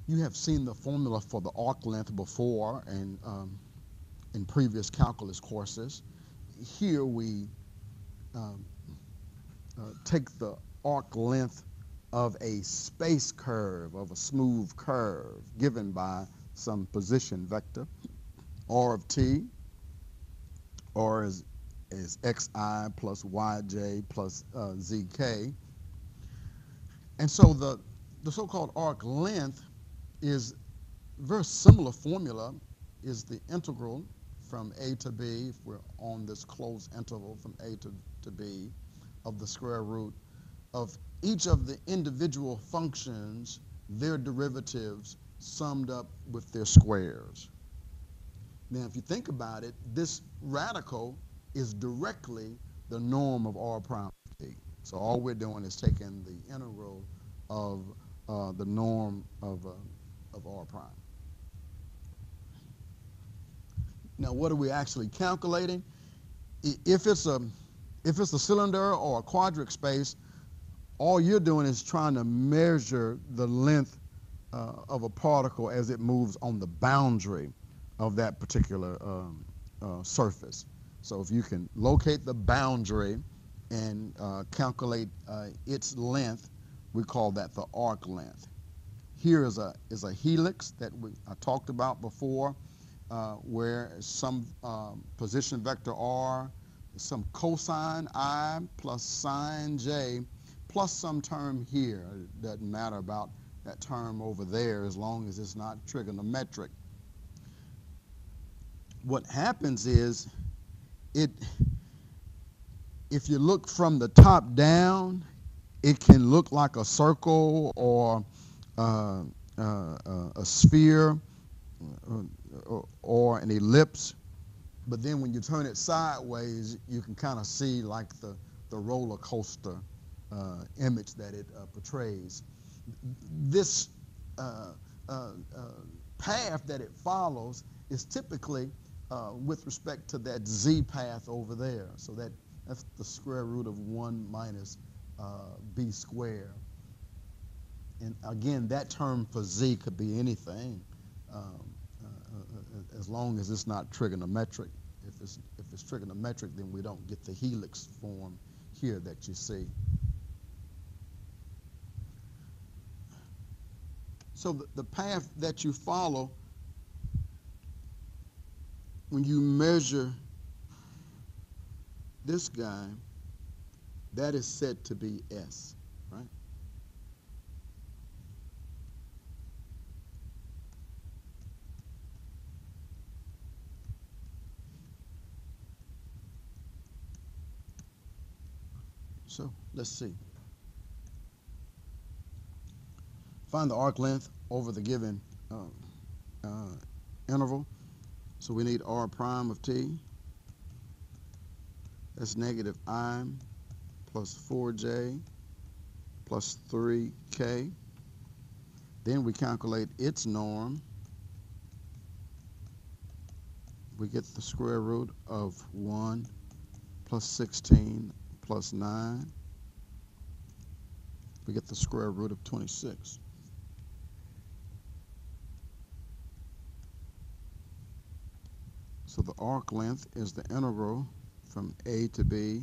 You have seen the formula for the arc length before and in previous calculus courses. Here we um, take the arc length of a space curve, of a smooth curve, given by some position vector, r of t, or is xi plus yj plus zk. And so the so-called arc length is a very similar formula, is the integral from a to b, if we're on this closed interval from a to b, of the square root of each of the individual functions, their derivatives summed up with their squares. Now, if you think about it, this radical is directly the norm of r prime of t. So all we're doing is taking the integral of the norm of r prime. Now, what are we actually calculating? If it's a cylinder or a quadratic space, all you're doing is trying to measure the length of a particle as it moves on the boundary of that particular surface. So if you can locate the boundary and calculate its length, we call that the arc length. Here is a helix that I talked about before, where some position vector r, some cosine I plus sine j, plus some term here. It doesn't matter about that term over there as long as it's not trigonometric. What happens is, if you look from the top down, it can look like a circle or a sphere or an ellipse, but then when you turn it sideways, you can kind of see like the roller coaster image that it portrays. This path that it follows is typically with respect to that z path over there. So that's the square root of 1 minus b squared. And again, that term for z could be anything as long as it's not trigonometric. If it's trigonometric, then we don't get the helix form here that you see. So the path that you follow when you measure this guy, that is said to be S, right? So let's see. Find the arc length over the given interval. So we need r prime of t. That's negative I plus 4j plus 3k. Then we calculate its norm. We get the square root of 1 plus 16 plus 9. We get the square root of 26. So the arc length is the integral from a to b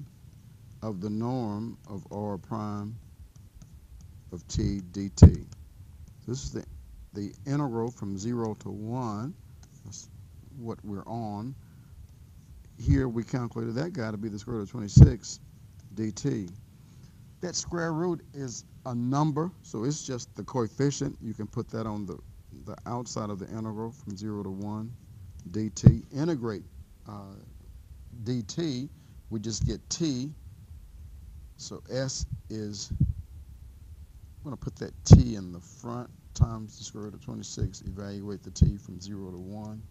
of the norm of r prime of t dt. This is the integral from 0 to 1. That's what we're on. Here we calculated that guy to be the square root of 26 dt. That square root is a number, so it's just the coefficient. You can put that on the outside of the integral from 0 to 1 dt. Integrate dt, we just get t. So S is, I'm going to put that t in the front times the square root of 26, evaluate the t from 0 to 1,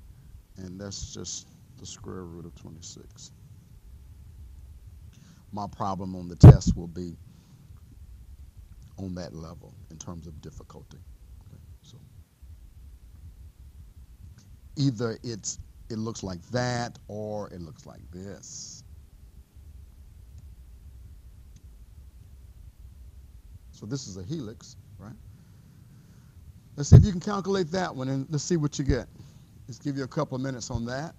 and that's just the square root of 26. My problem on the test will be on that level in terms of difficulty. Okay, so either it looks like that or it looks like this. So this is a helix, right? Let's see if you can calculate that one, and let's see what you get. Let's give you a couple of minutes on that.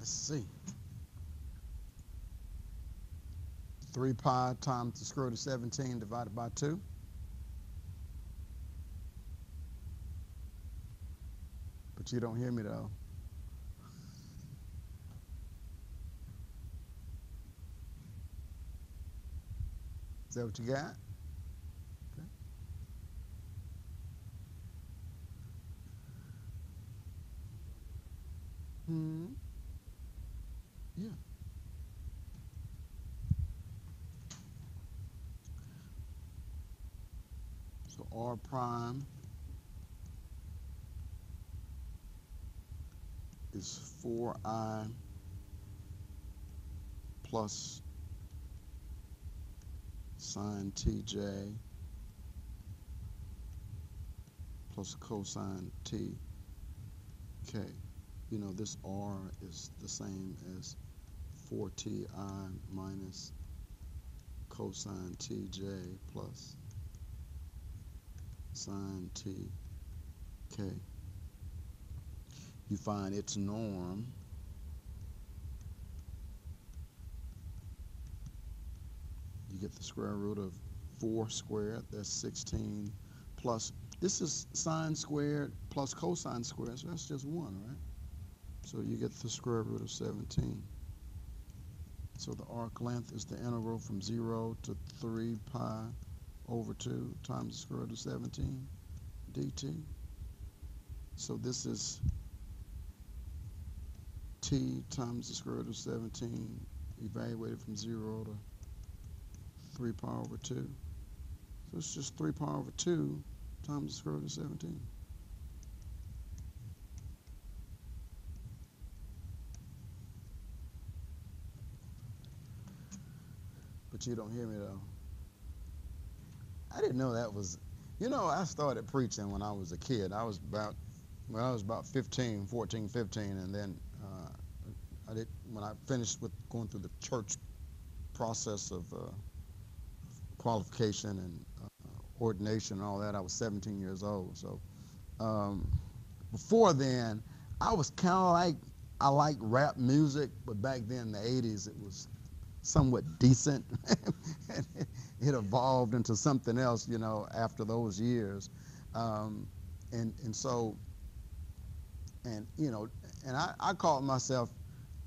Let's see. 3 pi times the square root of 17 divided by 2. But you don't hear me though. Is that what you got? Okay. Yeah. So R prime is 4i plus sine tj plus cosine tk. You know, this r is the same as 4ti minus cosine tj plus sine tk. You find its norm you get the square root of 4 squared, that's 16, plus, this is sine squared plus cosine squared, so that's just 1, right? So you get the square root of 17. So the arc length is the integral from 0 to 3 pi over 2 times the square root of 17 dt. So this is t times the square root of 17 evaluated from 0 to 3 pi over 2. So it's just 3 pi over 2 times the square root of 17. But you don't hear me though. I didn't know that was, you know, I started preaching when I was a kid. I was about 15, 14, 15, and then when I finished with going through the church process of qualification and ordination and all that, I was 17 years old. So before then, I was kind of like, I liked rap music, but back then in the 80s, it was somewhat decent. It evolved into something else, you know, after those years. And so, and, you know, and I called myself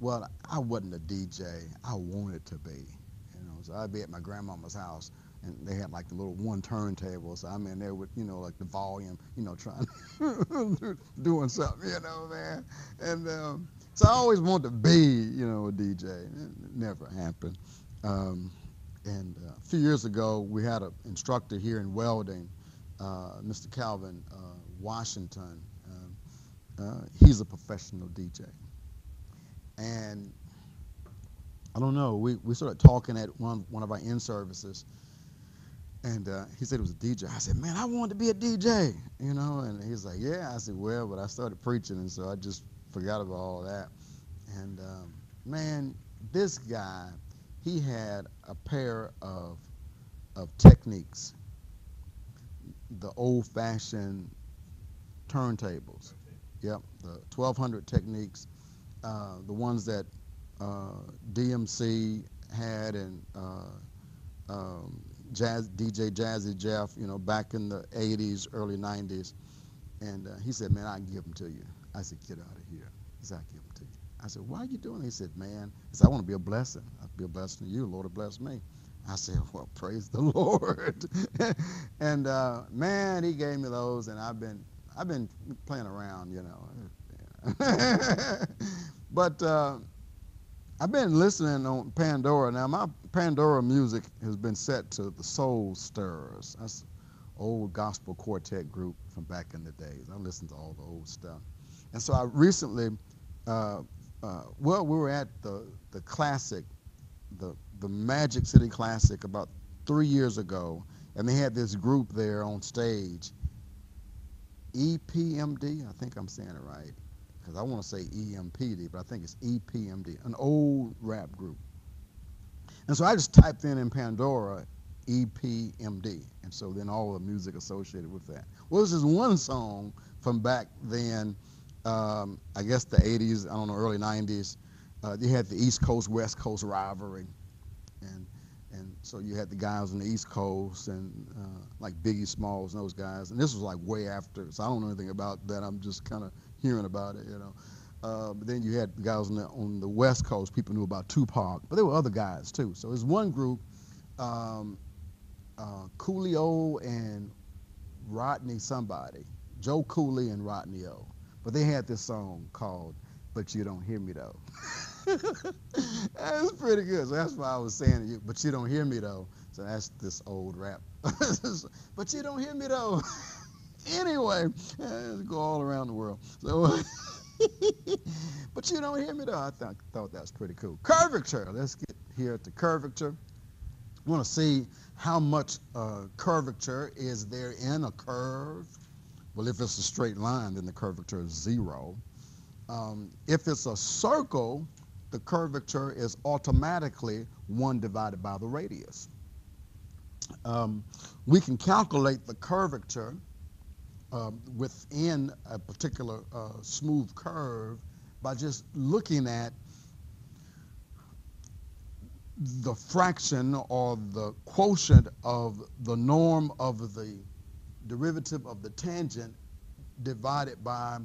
Well, I wasn't a DJ. I wanted to be. So I'd be at my grandmama's house, and they had like the little one turntable. So I'm in there with, like the volume, trying doing something, man. And so I always wanted to be, a DJ. It never happened. Um, and a few years ago, we had an instructor here in welding, Mr. Calvin Washington. He's a professional DJ. And I don't know, we started talking at one of our in-services, and he said he was a DJ. I said, man, I wanted to be a DJ, and he's like, yeah. I said, well, but I started preaching, and so I just forgot about all that. And man, this guy, he had a pair of techniques, the old-fashioned turntables. Yep, the 1200 techniques, the ones that DMC had, and DJ Jazzy Jeff, back in the 80s, early 90s. And he said, man, I can give them to you. I said, get out of here. He said, I give them to you. I said, why are you doing it? He said, man, I want to be a blessing. I'll be a blessing to you. Lord will bless me. I said, well, praise the Lord. And man, he gave me those, and I've been playing around, But I've been listening on Pandora. Now, my Pandora music has been set to the Soul Stirrers. That's an old gospel quartet group from back in the days. I listen to all the old stuff. And so I recently, we were at the classic, the Magic City Classic about 3 years ago, and they had this group there on stage, EPMD, I think I'm saying it right, because I want to say EMPD, but I think it's EPMD, an old rap group. And so I just typed in Pandora EPMD, and so then all the music associated with that. Well, this is one song from back then, I guess the 80s, I don't know, early 90s. You had the East Coast, West Coast rivalry, and so you had the guys on the East Coast, and like Biggie Smalls and those guys, and this was like way after, so I don't know anything about that. I'm just kind of hearing about it, But then you had the guys on the West Coast. People knew about Tupac, but there were other guys too. So there's one group, Coolio and Rodney somebody, Joe Cooley and Rodney O. But they had this song called "But You Don't Hear Me Though." That's pretty good. So that's why I was saying to you, "But you don't hear me though." So that's this old rap. But you don't hear me though. Anyway, let's go all around the world. So, but you don't hear me though. I thought that was pretty cool. Curvature. Let's get here to curvature. We want to see how much curvature is there in a curve. Well, if it's a straight line, then the curvature is 0. If it's a circle, the curvature is automatically 1 divided by the radius. We can calculate the curvature within a particular smooth curve by just looking at the fraction or the quotient of the norm of the derivative of the tangent divided by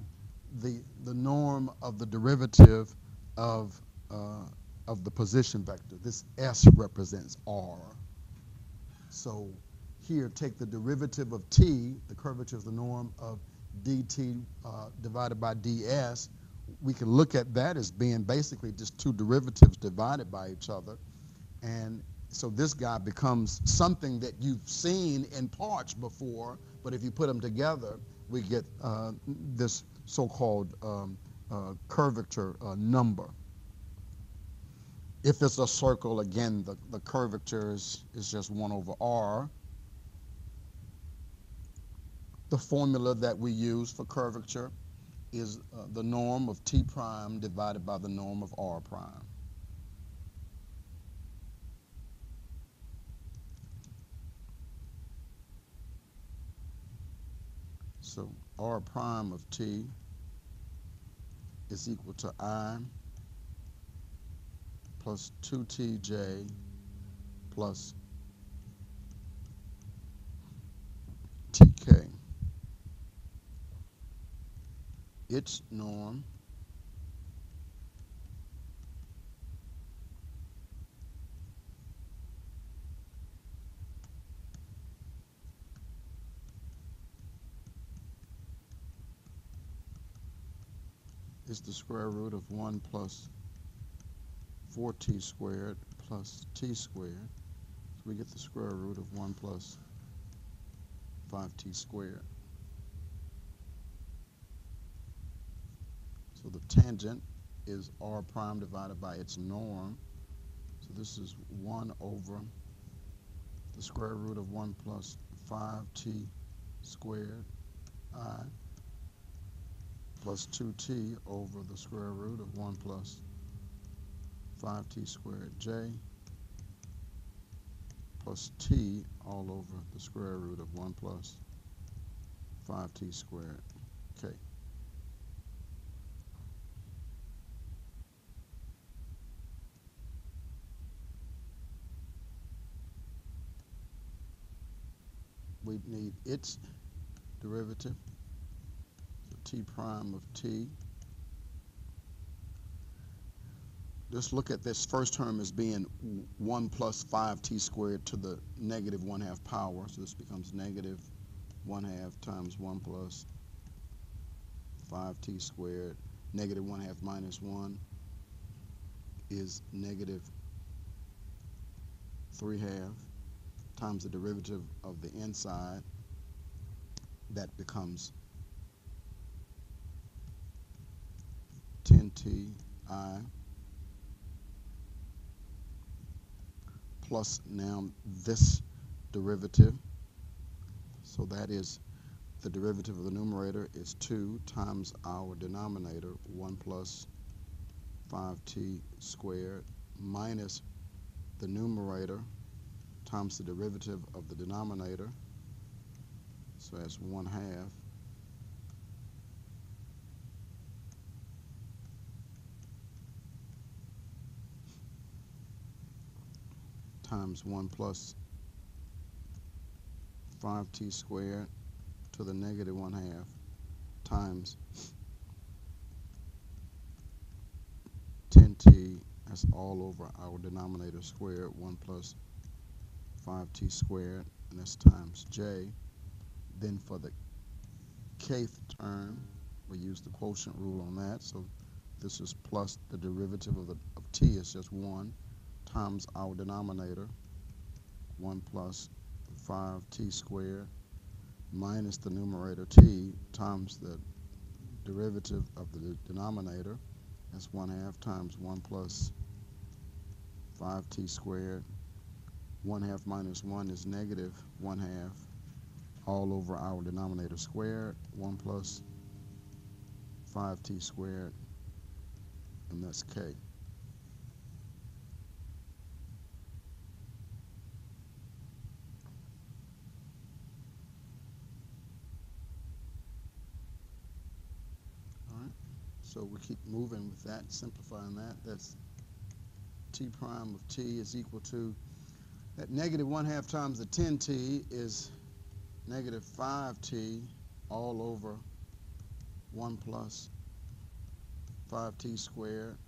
the norm of the derivative of the position vector. This S represents R. So here, take the derivative of t, the curvature is the norm of dt divided by ds. We can look at that as being basically just 2 derivatives divided by each other. And so this guy becomes something that you've seen in parts before, but if you put them together, we get this so-called curvature number. If it's a circle, again, the curvature is just 1 over r. The formula that we use for curvature is the norm of t prime divided by the norm of r prime. So r prime of t is equal to I plus 2tj plus tk. Its norm is the square root of 1 plus 4t squared plus t squared. So we get the square root of 1 plus 5t squared. So the tangent is r prime divided by its norm. So this is 1 over the square root of 1 plus 5t squared I plus 2t over the square root of 1 plus 5t squared j plus t all over the square root of 1 plus 5t squared k. We need its derivative, so t prime of t. Just look at this first term as being 1 plus 5t squared to the negative 1/2 power. So this becomes negative 1/2 times 1 plus 5t squared. Negative 1/2 minus 1 is negative 3/2 times the derivative of the inside. That becomes 10t I plus now this derivative. So that is the derivative of the numerator is 2 times our denominator, 1 plus 5t squared, minus the numerator times the derivative of the denominator. So that's 1/2 times 1 plus 5t squared to the negative 1/2 times 10t, that's all over our denominator squared, 1 plus 5t squared, and that's times j. Then for the kth term, we use the quotient rule on that. So this is plus the derivative of t is just 1 times our denominator, 1 plus 5t squared, minus the numerator t times the derivative of the denominator. That's 1/2 times 1 plus 5t squared. 1/2 minus 1 is negative 1/2 all over our denominator squared, 1 plus 5t squared, and that's k. All right, so we keep moving with that, simplifying that. That's t prime of t is equal to, that negative 1/2 times the 10t is negative 5t all over 1 plus 5t squared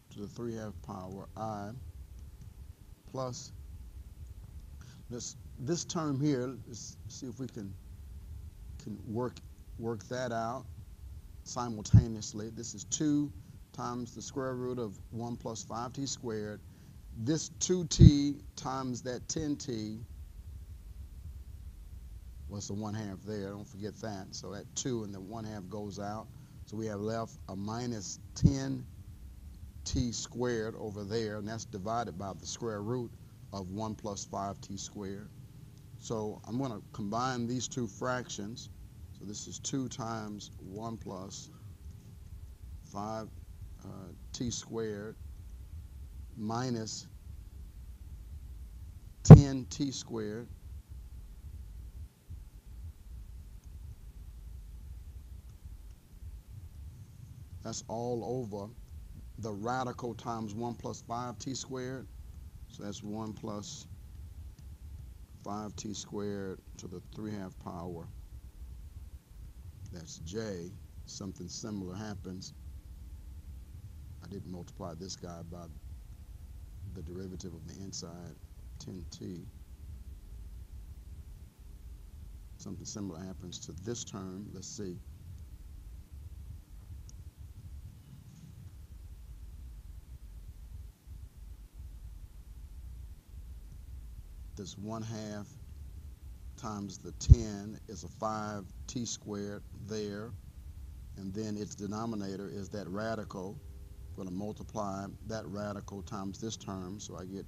to the 3/2 power I, plus this term here. Let's see if we can work that out simultaneously. This is 2 times the square root of 1 plus 5t squared. This 2t times that 10t was the 1/2 there. Don't forget that. So that 2 and the 1/2 goes out. So we have left a minus 10t squared over there, and that's divided by the square root of 1 plus 5t squared. So I'm going to combine these two fractions. So this is 2 times 1 plus 5t squared minus 10t squared that's all over the radical times 1 plus 5t squared. So that's 1 plus 5t squared to the 3/2 power. That's j. Something similar happens. I didn't multiply this guy by the derivative of the inside, 10t. Something similar happens to this term. Let's see. this 1/2 times the 10 is a 5t squared there, and then its denominator is that radical. I'm going to multiply that radical times this term, so I get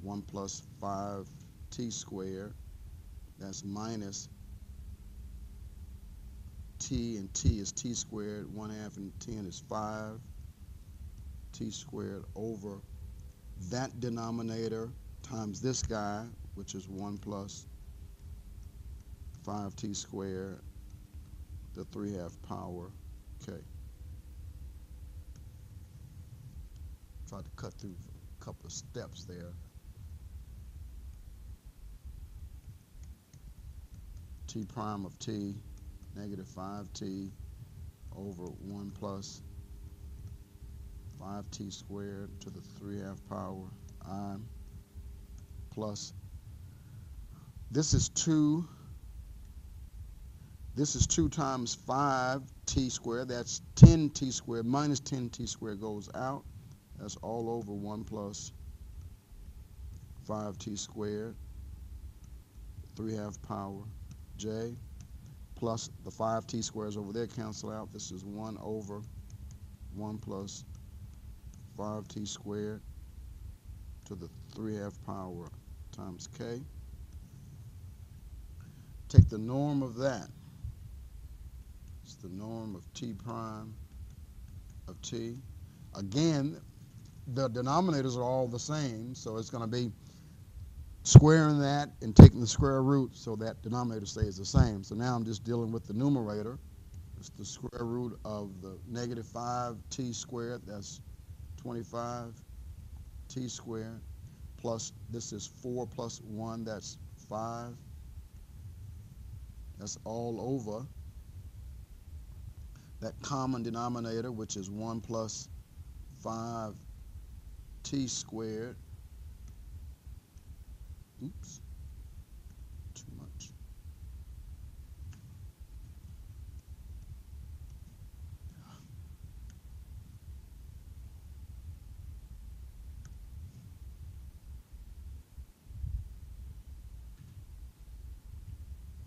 1 plus 5t squared. That's minus t, and t is t squared. 1/2 and 10 is 5t squared over that denominator times this guy, which is 1 plus 5t squared, the 3/2 power k. Tried to cut through a couple of steps there. T prime of t, negative 5t over 1 plus 5t squared to the 3/2 power I, plus this is 2 times 5t squared, that's 10t squared, minus 10t squared goes out, that's all over 1 plus 5t squared, 3/2 power j, plus the 5t squares over there cancel out. This is 1 over 1 plus 5t squared to the 3/2 power times k. Take the norm of that. It's the norm of t prime of t. Again, the denominators are all the same, so it's going to be squaring that and taking the square root so that denominator stays the same. So now I'm just dealing with the numerator. It's the square root of the negative 5t squared, that's 25t squared, plus this is 4 plus 1, that's 5. That's all over that common denominator, which is 1 plus 5t squared. Oops, too much.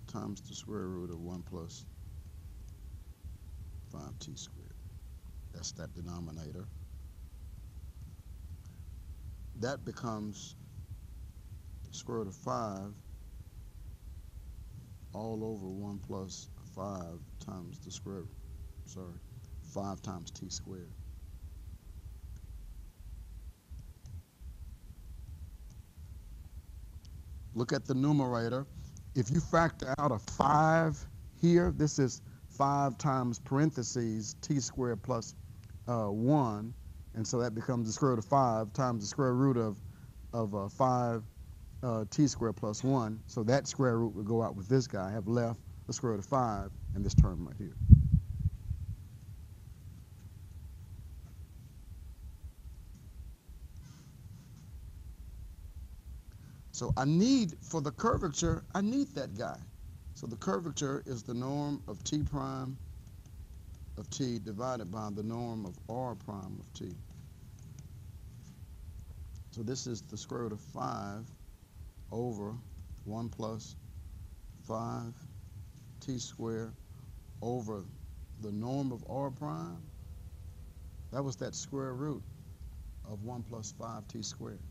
Times the square root of 1 plus 5t squared. That's that denominator. That becomes square root of 5 all over 1 plus 5 times the square root, 5 times t squared. Look at the numerator. If you factor out a 5 here, this is 5 times parentheses t squared plus 1, and so that becomes the square root of 5 times the square root of 5 t squared plus 1. So that square root would go out with this guy. I have left the square root of 5 and this term right here. So I need, for the curvature, I need that guy. So the curvature is the norm of t prime of t divided by the norm of r prime of t. So this is the square root of 5 over 1 plus 5t squared over the norm of r prime. That was that square root of 1 plus 5t squared.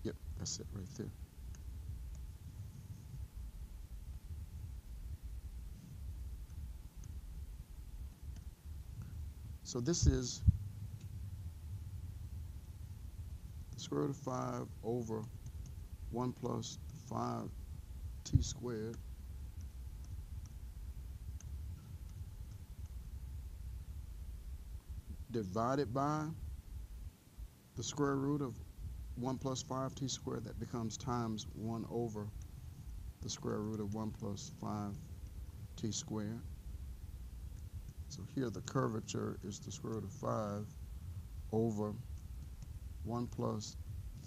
Yep, that's it right there. So this is the square root of 5 over 1 plus 5t squared divided by the square root of 1 plus 5t squared. That becomes times 1 over the square root of 1 plus 5t squared. So here the curvature is the square root of 5 over 1 plus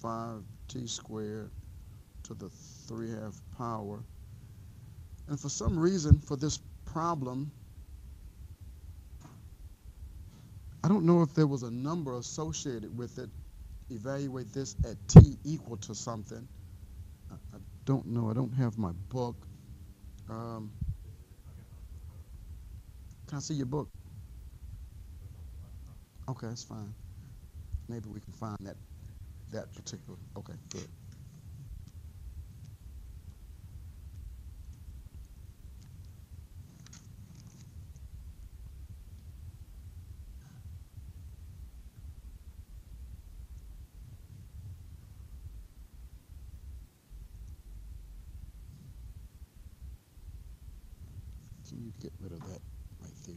5t squared to the 3/2 power. And for some reason, for this problem, I don't know if there was a number associated with it. Evaluate this at t equal to something. I don't know. I don't have my book. Um, can I see your book? Okay, that's fine. Maybe we can find that particular. Okay, good. Can you get rid of that right there?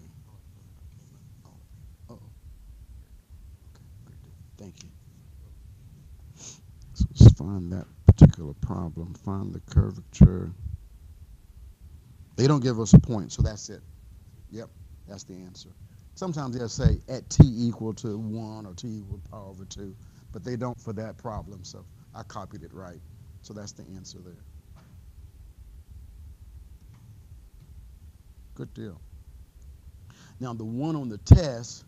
Oh, oh, okay, great. Thank you. So let's find that particular problem. Find the curvature. They don't give us a point, so that's it. Yep, that's the answer. Sometimes they'll say at t equal to 1 or t equal to power over 2, but they don't for that problem, so I copied it right. So that's the answer there. Good deal. Now, the one on the test,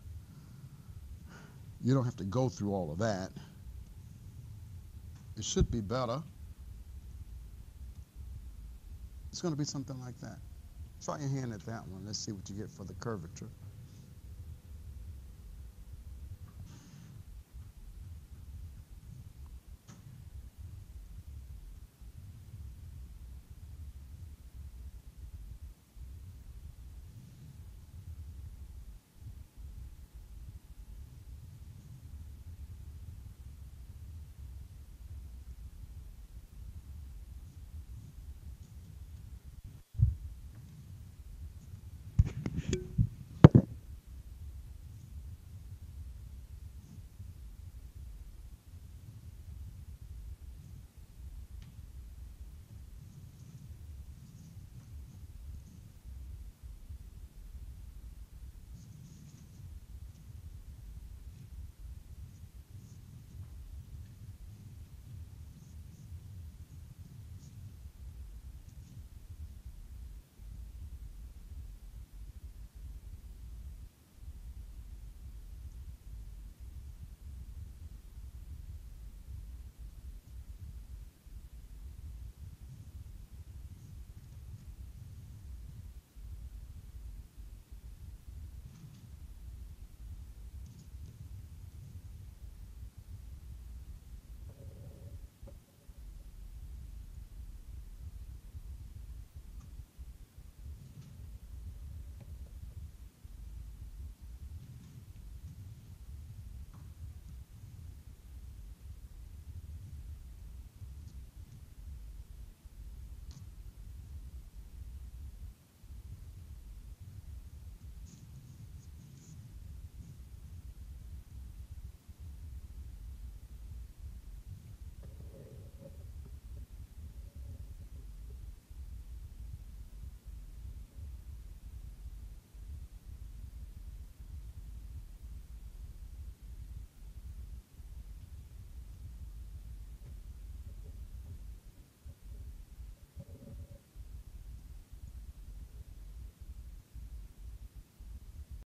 you don't have to go through all of that. It should be better. It's going to be something like that. Try your hand at that one. Let's see what you get for the curvature.